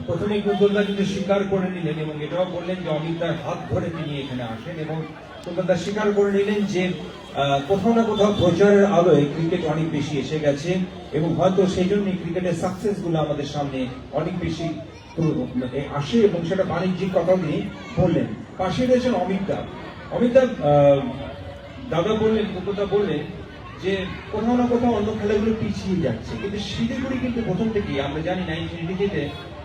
প্রথমে কুন্তলদা কিন্তু স্বীকার করে নিলেন এবং এটাও বললেন যে অমিতদার হাত ধরে তিনি এখানে আসেন, এবং কুন্তলদা স্বীকার করে নিলেন যে কোথাও না কোথাও প্রচারের আলোয় ক্রিকেট অনেক বেশি এসে গেছে এবং হয়তো সেই জন্যই ক্রিকেটের সাকসেস গুলো আমাদের সামনে অনেক বেশি আসে, এবং সেটা বাণিজ্যিক কথাও তিনি বললেন। পাশে রয়েছেন অমিতদা। অমিতদা, দাদা বললেন, কুন্তলদা বললেন যে কোথাও না কোথাও অন্য খেলাগুলো পিছিয়ে যাচ্ছে, কিন্তু শিলিগুড়ি কিন্তু প্রথম থেকেই আমরা জানি 1980-তে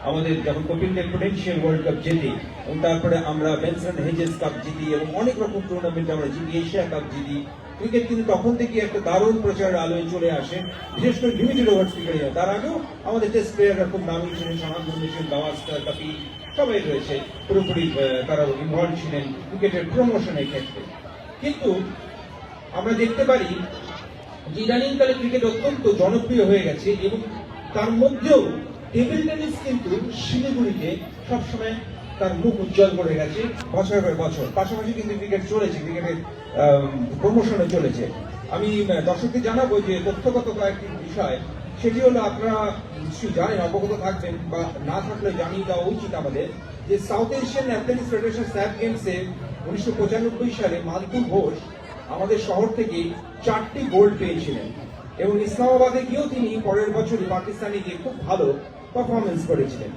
আমাদের যখন Kapil Dev Prudential world cup জেতে এবং তারপরে আমরা বেনসন হেজেস কাপ জিতি এবং অনেক রকম টুর্নামেন্ট আমরা জিতি, এশিয়া কাপ জিতি, ক্রিকেট কিন্তু তখন থেকে একটা দারুণ প্রচারের আলোয় চলে আসে, বিশেষ করে লিমিটেড ওভার্স ক্রিকেটে। তার আগেও আমাদের টেস্ট প্লেয়াররা খুব নামী ছিলেন, শাহাবুল মিশন, গাওয়াস্কার, কাপিল সবাই রয়েছে, পুরোপুরি তারা ইনভলভ ছিলেন ক্রিকেটের প্রমোশনের ক্ষেত্রে। কিন্তু আমরা দেখতে পারি যে ইদানিংকালে ক্রিকেট অত্যন্ত জনপ্রিয় হয়ে গেছে এবং তার মধ্যেও টেবিল টেনিস কিন্তু শিলিগুড়িতে সবসময় তার মুখ উজ্জ্বল করে গেছে বছরের পর বছর। পাশাপাশি কিন্তু ক্রিকেট চলেছে, ক্রিকেটের প্রমোশনে চলেছে। আমি দর্শকদের জানাবো যে তথ্যগত কয়েকটি বিষয়, সেটি হলো আপনারা নিশ্চয়ই জানেন, অবগত থাকবেন বা না থাকলে জানিয়ে দেওয়া উচিত আমাদের, যে south Asian athletics federation safe গেমসে 1995 সালে মালকুল ঘোষ আমাদের শহর থেকে 4টি গোল্ড পেয়েছিলেন এবং ইসলামাবাদে গিয়েও তিনি পরের বছরই পাকিস্তানে গিয়ে খুব ভালো পারফরমেন্স করেছিলেন।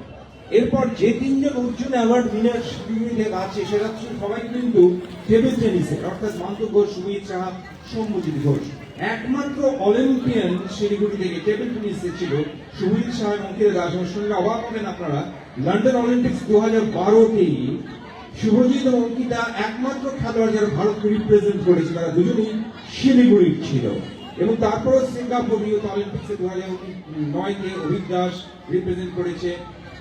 এরপর যে 3জন অর্জুন অ্যাওয়ার্ড উইনার শিলিগুড়িতে আছে সেটা সবাই কিন্তু টেবিল টেনিসে, অর্থাৎ মালকুল ঘোষ, সুমিত সাহা, সৌম্যজিৎ ঘোষ। একমাত্র অলিম্পিয়ান শিলিগুড়ি থেকে টেবিল টেনিসে ছিল সুমিত সাহা এবং অঙ্কিতা দাস। শুনলে অবাক হবেন আপনারা, লন্ডন অলিম্পিক্স 2012-তেই শুভজিৎ এবং অঙ্কিতা একমাত্র খেলোয়াড় যারা ভারতকে রিপ্রেজেন্ট করেছে, তারা দুজনেই শিলিগুড়ির ছিল। এবং তারপর সিঙ্গাপুর ইউথ অলিম্পিক্সে 2009-তে অভিক দাস রিপ্রেজেন্ট করেছে।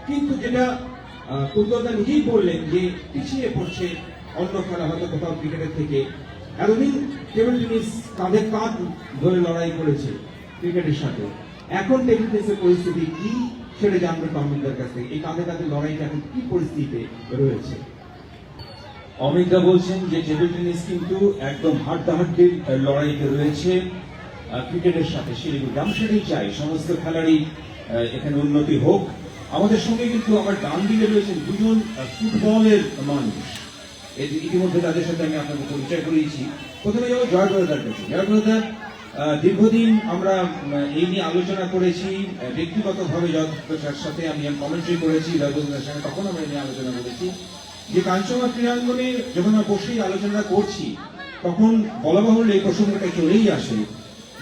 কিন্তু যেটা কুন্তলদা নিজেই বললেন যে পিছিয়ে পড়ছে অন্য খেলা, হয়তো কোথাও ক্রিকেটের থেকে। এতদিন টেবিল টেনিস কাঁধে কাঁধ ধরে লড়াই করেছে ক্রিকেটের সাথে, এখন টেবিল টেনিসের পরিস্থিতি কি সেটা জানবে অমিতদার কাছ থেকে। এই কাঁধে কাঁধে লড়াইটা এখন কি পরিস্থিতিতে রয়েছে? অমিতদা বলছেন যে টেবিল টেনিস কিন্তু একদম হাড্ডাহাড্ডির লড়াইতে রয়েছে ক্রিকেটের সাথে শিলিগুড়ি। আমি সেটাই চাই, সমস্ত খেলারই এখানে উন্নতি হোক। আমাদের সঙ্গে কিন্তু আমার ডান দিকে রয়েছেন দুজন ফুটবলের মানুষ, ইতিমধ্যে তাদের সাথে আমি আপনাকে পরিচয় করিয়েছি। প্রথমে যাবো জয়প্রদার কাছে। জয়প্রদা, দীর্ঘদিন আমরা এই নিয়ে আলোচনা করেছি, ব্যক্তিগতভাবে জয়প্রদার সাথে আমি কমেন্ট্রি করেছি, জয়প্রদার সঙ্গে তখন আমরা নিয়ে আলোচনা করেছি যে কাঞ্চনজঙ্ঘা ক্রীড়াঙ্গনে যখন আমরা বসেই আলোচনা করছি তখন বলা বাহুল্য এই প্রসঙ্গটা চলেই আসে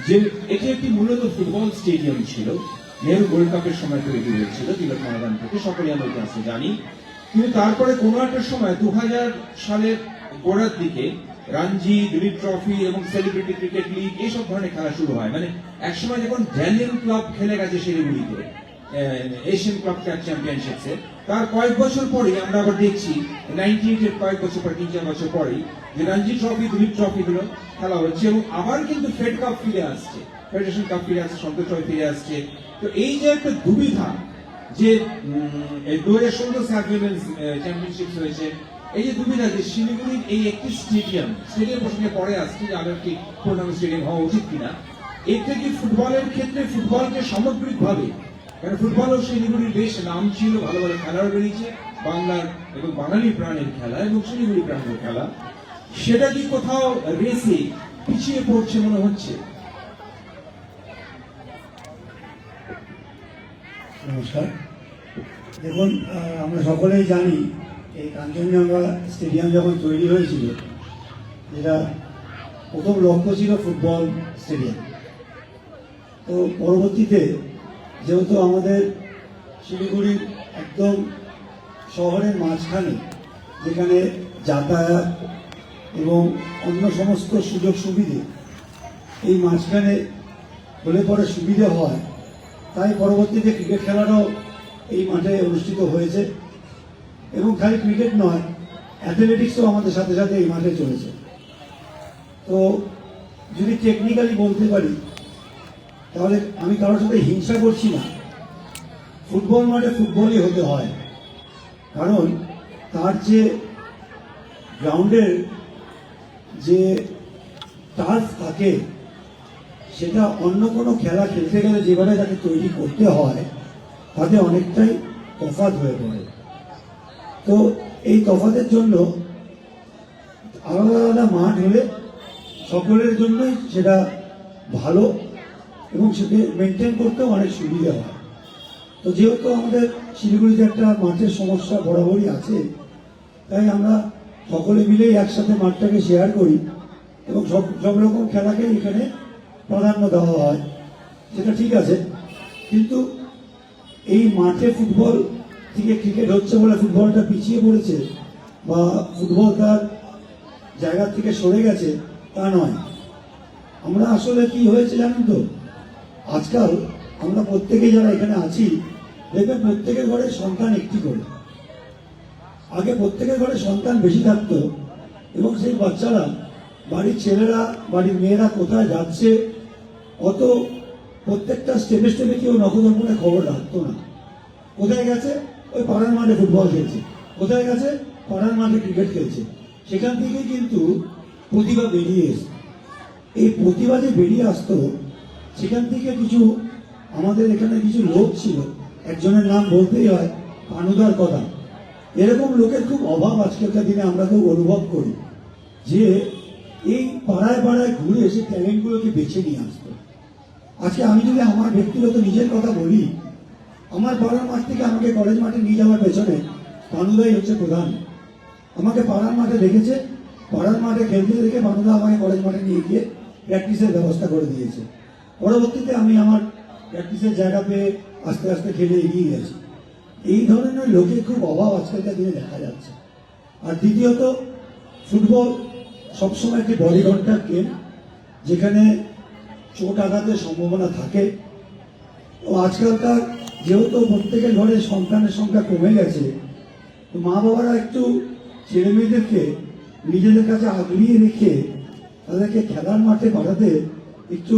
যে এটি একটি মূলত ফুটবল স্টেডিয়াম ছিল, নেহরু গোল্ড কাপের সময় তৈরি হয়েছিল তিলক ময়দান থেকে, সকলে আমরা ইতিহাসে জানি। কিন্তু তারপরে কোনো একটা সময় 2000 সালের গোড়ার দিকে রঞ্জি, দিলীপ ট্রফি এবং সেলিব্রিটি ক্রিকেট লিগ এইসব ধরনের খেলা শুরু হয়। মানে একসময় যখন ড্যানিয়েল ক্লাব খেলে গেছে শিলিগুড়িতে এশিয়ান ক্লাব চ্যাম্পিয়নশিপসে, তার কয়েক বছর পরে আমরা আবার দেখছি 98-এর কয়েক বছর পর, 3-4 বছর পরেই যে রঞ্জি ট্রফি, দিলীপ ট্রফি গুলো খেলা হচ্ছে এবং আবার কিন্তু ফেড কাপ ফিরে আসছে, ফেডারেশন কাপ ফিরে আসছে, সন্তোষ ট্রফি ফিরে আসছে। তো এই যে একটা দুবিধা যে 2016 স্যাফ উইমেন্স চ্যাম্পিয়নশিপ হয়েছে, এই যে দুবিধা যে শিলিগুড়ির এই একটি স্টেডিয়াম প্রসঙ্গে পরে আসছে যে আরো একটি টুর্নামেন্ট স্টেডিয়াম হওয়া উচিত কিনা, এর থেকে ফুটবলের ক্ষেত্রে ফুটবলকে সামগ্রিকভাবে, কারণ ফুটবলও শিলিগুড়ির বেশ নাম ছিল, ভালো ভালো খেলোয়াড় বেরিয়েছে, বাংলার এবং বাঙালি প্রাণের খেলা এবং শিলিগুড়ি প্রাণের খেলা, সেটা কি কোথাও রেসে পিছিয়ে পড়ছে মনে হচ্ছে? নমস্কার। দেখুন, আমরা সকলেই জানি এই কাঞ্চনজঙ্ঘা স্টেডিয়াম যখন তৈরি হয়েছিল, যেটা প্রথম লক্ষ্য ছিল ফুটবল স্টেডিয়াম। তো পরবর্তীতে যেহেতু আমাদের শিলিগুড়ির একদম শহরের মাঝখানে, যেখানে যাতায়াত এবং অন্য সমস্ত সুযোগ সুবিধে এই মাঝখানে হলে পরে সুবিধে হয়, তাই পরবর্তীতে ক্রিকেট খেলাটাও এই মাঠে অনুষ্ঠিত হয়েছে। এবং খালি ক্রিকেট নয়, অ্যাথলেটিক্সও আমাদের সাথে সাথে এই মাঠে চলেছে। তো যদি টেকনিক্যালি বলতে পারি তাহলে আমি কারোর সাথে হিংসা করছি না। ফুটবল মাঠে ফুটবলই হতে হয়, কারণ তার যে গ্রাউন্ডের যে টার্ফ থাকে সেটা অন্য কোনো খেলা খেলতে গেলে যেভাবে তাকে তৈরি করতে হয় তাতে অনেকটাই তফাৎ হয়ে পড়ে। তো এই তফাতের জন্য আলাদা আলাদা মাঠ হলে সকলের জন্যই সেটা ভালো এবং সেটা মেনটেন করতেও অনেক সুবিধা হয়। তো যেহেতু আমাদের শিলিগুড়িতে একটা মাঠের সমস্যা বরাবরই আছে, তাই আমরা সকলে মিলেই একসাথে মাঠটাকে শেয়ার করি এবং সব রকম খেলাকে এখানে প্রাধান্য দেওয়া হয়, যেটা ঠিক আছে। কিন্তু এই মাঠে ফুটবল থেকে ক্রিকেট হচ্ছে বলে ফুটবলটা পিছিয়ে পড়েছে বা ফুটবল তার জায়গা থেকে সরে গেছে তা নয়। আমরা আসলে কি হয়েছে জানেন তো, আজকাল আমরা প্রত্যেকে যারা এখানে আছি দেখবেন প্রত্যেকের ঘরে সন্তান একটি করে। আগে প্রত্যেকের ঘরে সন্তান বেশি থাকতো এবং সেই বাচ্চারা, বাড়ির ছেলেরা বাড়ির মেয়েরা কোথায় যাচ্ছে অত প্রত্যেকটা স্টেপে স্টেপে কেউ নখদর্পণে খবর রাখতো না। কোথায় গেছে, ওই পাড়ার মাঠে ফুটবল খেলছে, কোথায় গেছে পাড়ার মাঠে ক্রিকেট খেলছে। সেখান থেকে কিন্তু প্রতিভা বেরিয়ে এসে, এই প্রতিভা যে বেরিয়ে আসতো সেখান থেকে কিছু আমাদের এখানে কিছু লোক ছিল, একজনের নাম বলতেই হয়, পানুদার কথা। এরকম লোকের খুব অভাব আজকালকার দিনে আমরা কেউ অনুভব করি, যে এই পাড়ায় পাড়ায় ঘুরে এসে ট্যালেন্টগুলোকে বেছে নিয়ে আসতো। আজকে আমি যদি আমার ব্যক্তিগত নিজের কথা বলি, আমার পাড়ার মাঠ থেকে আমাকে কলেজ মাঠে নিয়ে যাওয়ার পেছনে পানুদাই হচ্ছে প্রধান। আমাকে পাড়ার মাঠে দেখেছে, পাড়ার মাঠে খেলতে দেখে পানুদা আমাকে কলেজ মাঠে নিয়ে গিয়ে প্র্যাকটিসের ব্যবস্থা করে দিয়েছে। পরবর্তীতে আমি আমার প্র্যাকটিসের জায়গা পেয়ে আস্তে আস্তে খেলে এগিয়ে গেছি। এই ধরনের লোকের খুব অভাব আজকালকার দিনে দেখা যাচ্ছে। আর দ্বিতীয়ত, ফুটবল সবসময় একটি বডি কন্ট্যাক্ট গেম, যেখানে চোট আঘাতের সম্ভাবনা থাকে। তো আজকালকার যেহেতু প্রত্যেকের ঘরে সন্তানের সংখ্যা কমে গেছে, তো মা বাবারা একটু ছেলে মেয়েদেরকে নিজেদের কাছে আগলিয়ে রেখে তাদেরকে খেলার মাঠে পাঠাতে একটু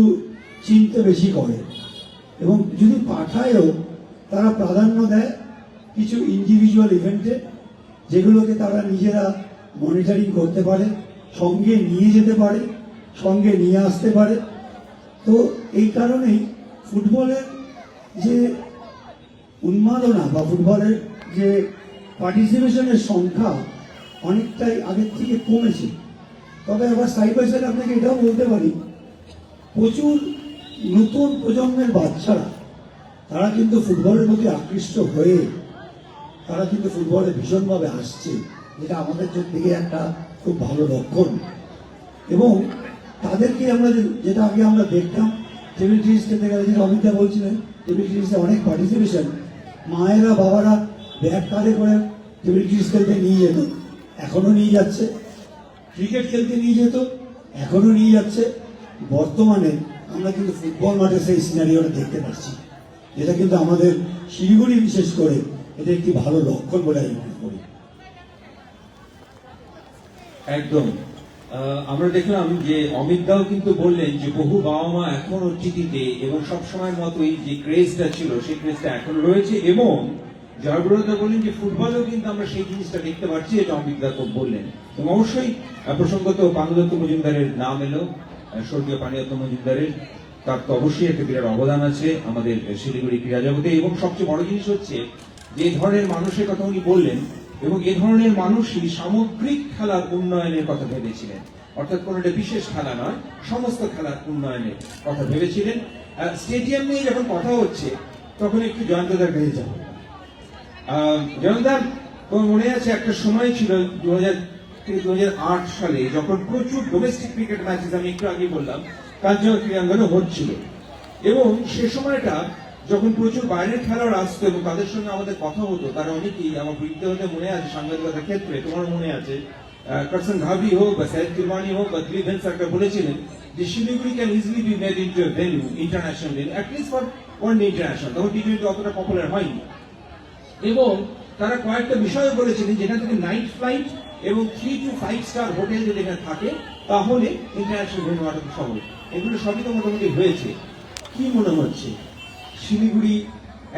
চিন্তা বেশি করে, এবং যদি পাঠায়ও তারা প্রাধান্য দেয় কিছু ইন্ডিভিজুয়াল ইভেন্টে, যেগুলোকে তারা নিজেরা মনিটরিং করতে পারে, সঙ্গে নিয়ে যেতে পারে, সঙ্গে নিয়ে আসতে পারে। তো এই কারণেই ফুটবলের যে উন্মাদনা বা ফুটবলের যে পার্টিসিপেশনের সংখ্যা অনেকটাই আগের থেকে কমেছে। তবে আবার সাইড বাই সাইড আপনাকে এটাও বলতে পারি, প্রচুর নতুন প্রজন্মের বাচ্চারা তারা কিন্তু ফুটবলের প্রতি আকৃষ্ট হয়ে তারা কিন্তু ফুটবলে ভীষণভাবে আসছে, যেটা আমাদের দিকে একটা খুব ভালো লক্ষণ। এবং তাদেরকে আমরা যেটা আগে আমরা দেখতাম টেবিল টেনিস খেলতে গেলে, যেটা অমিতা বলছিলেন, টেবিল টেনিসে অনেক পার্টিসিপেশন, মায়েরা বাবারা ব্যাগ কাঁধে করে টেবিল টেনিস খেলতে নিয়ে যেত, এখনো নিয়ে যাচ্ছে। ক্রিকেট খেলতে নিয়ে যেত, এখনো নিয়ে যাচ্ছে। বর্তমানে আমরা কিন্তু ফুটবল মাঠে সেই সিনারিওটা দেখতে পাচ্ছি, যেটা কিন্তু আমাদের শিলিগুড়ি বিশেষ করে এটা একটি ভালো লক্ষণ বলে আমি মনে করি। একদম। আমরা দেখলাম যে অমিত দাও কিন্তু বললেন যে বহু বাবা মা এখনো টিটিতে এবং সবসময়ের মতোই যে ক্রেজটা ছিল সেই ক্রেজটা এখন রয়েছে, এবং জয়ব্রতদা বললেন যে ফুটবলেও কিন্তু আমরা সেই জিনিসটা দেখতে পাচ্ছি, এটা অমিত দা খুব বললেন। এবং অবশ্যই প্রসঙ্গত পানুদত্ত মজুমদারের নাম এলো, স্বর্গীয় পানিদত্ত মজুমদারের, তার তো অবশ্যই একটা বিরাট অবদান আছে আমাদের শিলিগুড়ি ক্রীড়া জগতে। এবং সবচেয়ে বড় জিনিস হচ্ছে যে এই ধরনের মানুষের কথা উনি বললেন, এবং এ ধরনের মানুষই সামগ্রিক খেলার উন্নয়নের কথা ভেবেছিলেন, অর্থাৎ কোনো একটা বিশেষ খেলা নয়, সমস্ত খেলার উন্নয়নের কথা ভেবেছিলেন। স্টেডিয়াম নিয়ে যখন কথা হচ্ছে তখন একটু জয়ন্তদার কাছে যাব। জয়ন্তদা, তোমার মনে আছে একটা সময় ছিল 2000 থেকে 2008 সালে, যখন প্রচুর ডোমেস্টিক ক্রিকেট ম্যাচেস, আমি একটু আগে বললাম, কাঞ্চনজঙ্ঘা ক্রীড়াঙ্গনে হচ্ছিল, এবং সে সময়টা যখন প্রচুর বাইরের খেলোয়াড় আসতো এবং তাদের সঙ্গে আমাদের কথা হতো, তারা অনেকেই আমার বৃত্তি হতে মনে আছে সাংবাদিকতার ক্ষেত্রে, তোমার মনে আছে করসন ঘাবি হোক বা সৈয়দ কিরমানি হোক বা দিলীপ ভেনসারকার বলেছিলেন যে Siliguri can easily be made into a venue, international venue, at least for one day international. তখন টি-20 অতটা পপুলার হয়নি, এবং তারা কয়েকটা বিষয় বলেছিলেন যেখান থেকে নাইট ফ্লাইট এবং 3 to 5 স্টার হোটেল যদি এখানে থাকে তাহলে ইন্টারন্যাশনাল ভেন্যু আরো সহজ। এগুলো সবই তো মোটামুটি হয়েছে। কি মনে হচ্ছে শিলিগুড়ি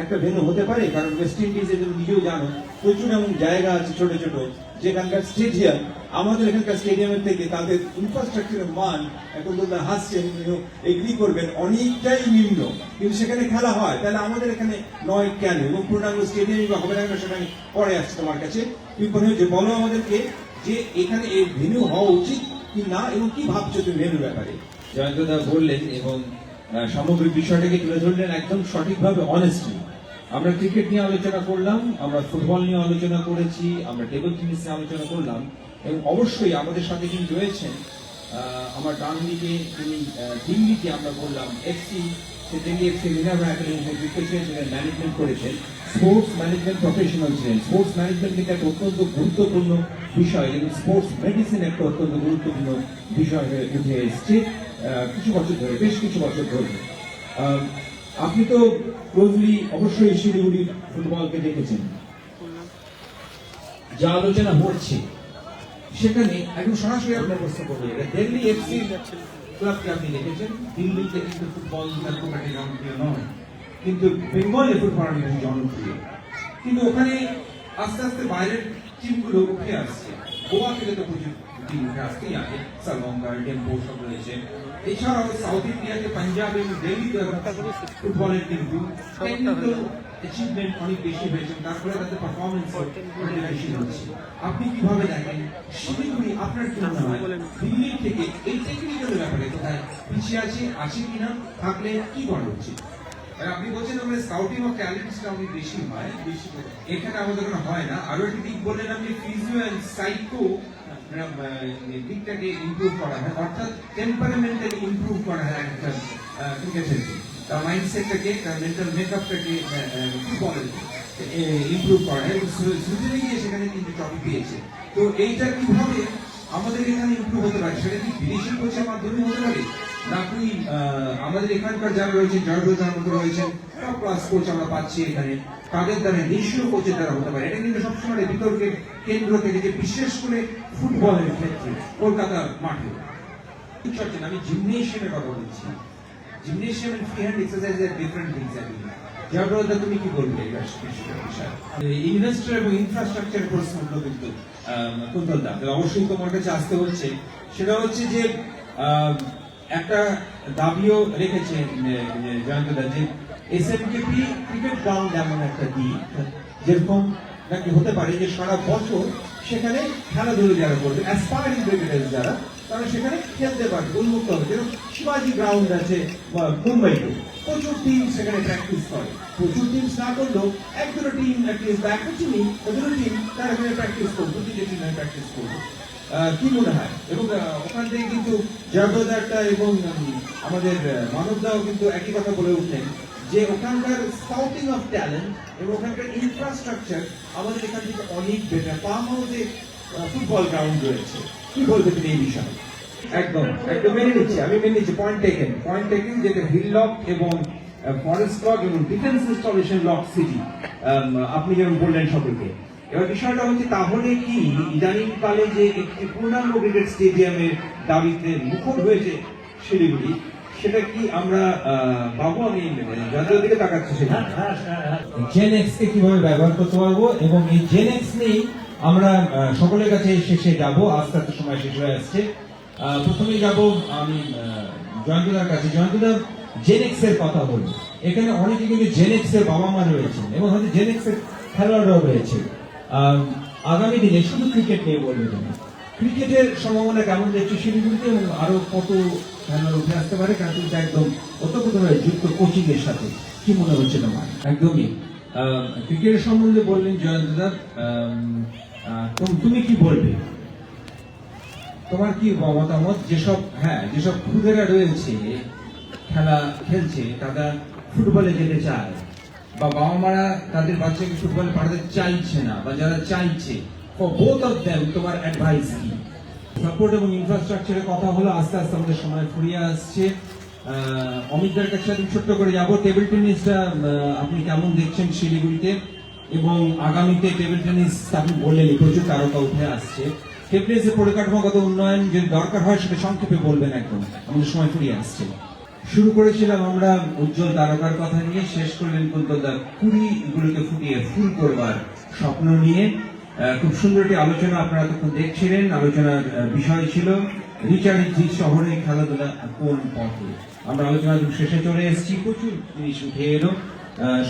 একটা ভেন্যু হতে পারে? কারণ ওয়েস্ট ইন্ডিজে তুমি নিজেও জানো প্রচুর এমন জায়গা আছে ছোট ছোট যেখানকার স্টেডিয়াম আমাদের এখানকার স্টেডিয়ামের থেকে তাদের ইনফ্রাস্ট্রাকচারের মান এখন তো হাসছেন, এগ্রি করবেন, অনেকটাই নিম্ন, কিন্তু সেখানে খেলা হয়। তাহলে আমাদের এখানে নয় কেন? এবং পূর্ণাঙ্গ স্টেডিয়াম বা হবে না সেখানে পরে আসছে তোমার কাছে। তুমি বলো আমাদেরকে যে এখানে এই ভেন্যু হওয়া উচিত কি না, এবং কি ভাবছো তুমি ভেন্যুর ব্যাপারে? জয়ন্তদা বললেন এবং সামগ্রিক বিষয়টাকে তুলে ধরলেন একদম সঠিকভাবে, অনেস্টলি। আমরা ক্রিকেট নিয়ে আলোচনা করলাম, আমরা ফুটবল নিয়ে আলোচনা করেছি, আমরা টেবিল টেনিস নিয়ে আলোচনা করলাম, এবং অবশ্যই আমাদের সাথে যিনি রয়েছেন আমার ডান দিকে তিনি দিল্লিতে আমরা বললাম এফসি, সে দিল্লি এফসি মিনার্ভা একাডেমি ছিলেন, ম্যানেজমেন্ট করেছেন, স্পোর্টস ম্যানেজমেন্ট প্রফেশনাল ছিলেন। স্পোর্টস ম্যানেজমেন্ট কিন্তু একটা অত্যন্ত গুরুত্বপূর্ণ বিষয়, এবং স্পোর্টস মেডিসিন একটা অত্যন্ত গুরুত্বপূর্ণ বিষয় হয়ে উঠে এসছে কিছু বছর ধরে, বেশ কিছু বছর ধরে। আপনি তো ক্লোজলি অবশ্যই শিলিগুড়ি ফুটবলকে দেখেছেন, যা আলোচনা হচ্ছে সেখানে একদম সরাসরি আপনার প্রশ্ন করবো, দিল্লি এফসি ক্লাবকে আপনি দেখেছেন। দিল্লিতে কিন্তু ফুটবল তার খুব একটা জনপ্রিয় নয়, কিন্তু বেঙ্গলে ফুটবল অনেক বেশি জনপ্রিয়। কিন্তু ওখানে আস্তে আস্তে বাইরের টিমগুলো উঠে আসছে। গোয়া থেকে তো প্রচুর টিম উঠে আসতেই আছে, সালমঙ্গার, টেম্পো সব রয়েছে। এছাড়াও সাউথ ইন্ডিয়াতে পাঞ্জাব এবং দিল্লিতে ফুটবলের কিন্তু অ্যাচিভমেন্ট অনেক বেশি হয়েছে, তারপরে তাদের পারফরমেন্স অনেক বেশি হচ্ছে। আপনি কিভাবে দেখেন শিলিগুড়ি, আপনার কি মনে হয় দিল্লি থেকে এই টেকনিক্যাল ব্যাপারে কোথায় পিছিয়ে আছে কিনা, থাকলে কি করা উচিত? আর আপনি বলছেন আমরা স্কাউটিং অফ ট্যালেন্টসটা অনেক বেশি হয়, এখানে আমাদের কোনো হয় না। আরো একটি দিক বললেন আপনি, ফিজিও এন্ড সাইকো দিকটাকে ইমপ্রুভ করা হয়, অর্থাৎ টেম্পারামেন্টালি ইমপ্রুভ করা হয় একটা ক্রিকেটের, তার মাইন্ডসেটটাকে, তার মেন্টাল মেকআপটাকে ফুটবলের ইমপ্রুভ করা হয়। সুযোগে গিয়ে সেখানে কিন্তু ট্রফি পেয়েছে। তো এইটা কিভাবে আমাদের এখানে ইমপ্রুভ হতে পারে? সেটা কি বিদেশি কোচের মাধ্যমে হতে পারে, নাকি আমাদের এখানকার যারা রয়েছেন, জয়প্রদার মতো রয়েছেন, টপ ক্লাস কোচ আমরা পাচ্ছি এখানে, তাদের দ্বারা দেশীয় কোচের দ্বারা হতে পারে? এটা কিন্তু সবসময় বিতর্কের কেন্দ্র থেকে, যে বিশেষ করে ফুটবলের ক্ষেত্রে কলকাতার মাঠে আমি জিমনেশিয়ামের কথা বলছি। Gymnasium and free hand exercise আর ডিফারেন্ট থিংস। জয়প্রদা তুমি কি বলবে এই বিষয়ে? ইনভেস্টর এবং ইনফ্রাস্ট্রাকচার প্রশ্নগুলো কিন্তু কুন্তলদা অবশ্যই তোমার কাছে আসতে হচ্ছে। সেটা হচ্ছে যে একটা দাবিও রেখেছে জয়ন্তদা, যে এসএমকেপি ক্রিকেট গ্রাউন্ড এমন একটা দিক যেরকম নাকি হতে পারে যে সারা বছর সেখানে খেলাধুলো যারা করবে, অ্যাসপায়ারিং ক্রিকেটার যারা, তারা সেখানে খেলতে পারবে, উন্মুক্ত হবে। যেরকম শিবাজি গ্রাউন্ড আছে মুম্বাইতে, প্রচুর টিম সেখানে প্র্যাকটিস করে। প্রচুর টিম না করলেও এক দুটো টিম অ্যাটলিস্ট, বা একটা টিমই দুটো টিম তারা এখানে প্র্যাকটিস করবো, দুটো টিমে প্র্যাকটিস করবো। কি মনে হয়? এবং ওখান থেকে কিন্তু জয়প্রদারটা এবং আমাদের মানবদাও কিন্তু একই কথা বলে উঠলেন, যে ওখানকার স্কাউটিং অফ ট্যালেন্ট এবং ওখানকার ইনফ্রাস্ট্রাকচার আমাদের এখান থেকে অনেক বেটার। পামহাউসে ফুটবল গ্রাউন্ড রয়েছে, কি বলবে তুমি এই বিষয়ে? একদম একদম মেনে নিচ্ছি, আমি মেনে নিচ্ছি, পয়েন্ট টেকেন, যেটা হিল লক এবং ফরেস্ট লক এবং ডিফেন্স ইনস্টলেশন লক সিটি আপনি যেমন বললেন সকলকে। এবার বিষয়টা হচ্ছে, তাহলে কি ইদানিং কালে যে একটি পূর্ণাঙ্গ ক্রিকেট স্টেডিয়ামের দাবিতে মুখর হয়েছে শিলিগুড়ি, সেটা কি আমরা বাবু, আমি জাতীয় দিকে তাকাচ্ছি, সেটা জেনএক্স কে কিভাবে ব্যবহার করতে পারবো, এবং এই জেনএক্স নিয়েই আমরা সকলের কাছে শেষে যাব, আস্তে আস্তে সময় শেষ হয়ে আসছে। প্রথমেই যাব আমি জয়ন্তদার কাছে। জয়ন্তদা, জেনএক্স এর কথা বলবো, এখানে অনেকে কিন্তু জেনএক্স এর বাবা মা রয়েছেন এবং হয়তো জেনএক্স এর খেলোয়াড়রাও রয়েছে। আগামী দিনে শুধু ক্রিকেট নিয়ে বলবে তুমি, ক্রিকেটের সম্ভাবনা কেমন দেখছো শিলিগুড়িতে, এবং আরো কত খেলোয়াড় উঠে আসতে পারে? কারণ তুমি একদম ওতপ্রোতভাবে যুক্ত কোচিং এর সাথে, কি মনে হচ্ছে তোমার? একদমই ক্রিকেটের সম্বন্ধে বললেন জয়ন্তদা, তুমি কি বলবে? তোমার কি মতামত? যেসব খুদেরা রয়েছে খেলা খেলছে, তারা ফুটবলে যেতে চায়, বা বাবা মারা তাদের বাচ্চাকে ফুটবলে পাঠাতে চাইছে না, বা যারা চাইছে, ফর বোথ অফ দেম তোমার অ্যাডভাইস কি? সাপোর্ট এবং ইনফ্রাস্ট্রাকচারের কথা হলো, আস্তে আস্তে আমাদের সময় ফুরিয়ে আসছে। অমিতদার কাছে আমি ছোট্ট করে যাবো, টেবিল টেনিসটা আপনি কেমন দেখছেন শিলিগুড়িতে, এবং আগামীতে টেবিল টেনিস আপনি বললেন প্রচুর তারকা উঠে আসছে, টেবিল টেনিসের পরিকাঠামোগত উন্নয়ন যদি দরকার হয় সেটা সংক্ষেপে বলবেন একদম, আমাদের সময় ফুরিয়ে আসছে। শুরু করেছিলাম আমরা উজ্জ্বল তারকার কথা নিয়ে, শেষ করলেন কুন্তলদা 20 গুলোকে ফুটিয়ে ফুল করবার স্বপ্ন নিয়ে। খুব সুন্দর একটি আলোচনা আপনারা তখন দেখছিলেন। আলোচনার বিষয় ছিল রিচার্জি শহরে খেলাধুলা কোন পথে। আমরা আলোচনার শেষে চলে এসেছি, প্রচুর জিনিস উঠে এলো।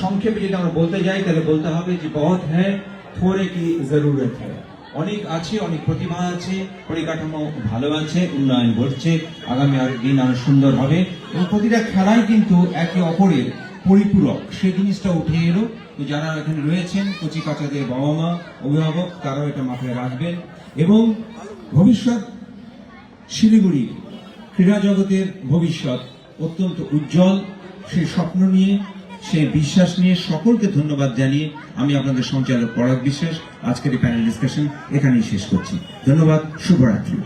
সংক্ষেপে যদি আমরা বলতে যাই তাহলে বলতে হবে যে বহুত হ্যাঁ থোড়ে কি জরুরত হ্যায়। অনেক আছে, অনেক প্রতিভা আছে, পরিকাঠামো ভালো আছে, উন্নয়ন ঘটছে, আগামী দিন আরো সুন্দর হবে এবং প্রতিটা খেলাই কিন্তু একে অপরের পরিপূরক, সেই জিনিসটা উঠে এলো। তো যারা এখানে রয়েছেন কচি কাচাদের বাবা মা, অভিভাবক, তারাও এটা মাথায় রাখবেন এবং ভবিষ্যৎ শিলিগুড়ি ক্রীড়া জগতের ভবিষ্যৎ অত্যন্ত উজ্জ্বল। সেই স্বপ্ন নিয়ে, সেই বিশ্বাস নিয়ে সকলকে ধন্যবাদ জানিয়ে আমি আপনাদের সঞ্চালক পরাগ বিশ্বাস আজকের এই প্যানেল ডিসকাশন এখানেই শেষ করছি। ধন্যবাদ, শুভরাত্রি।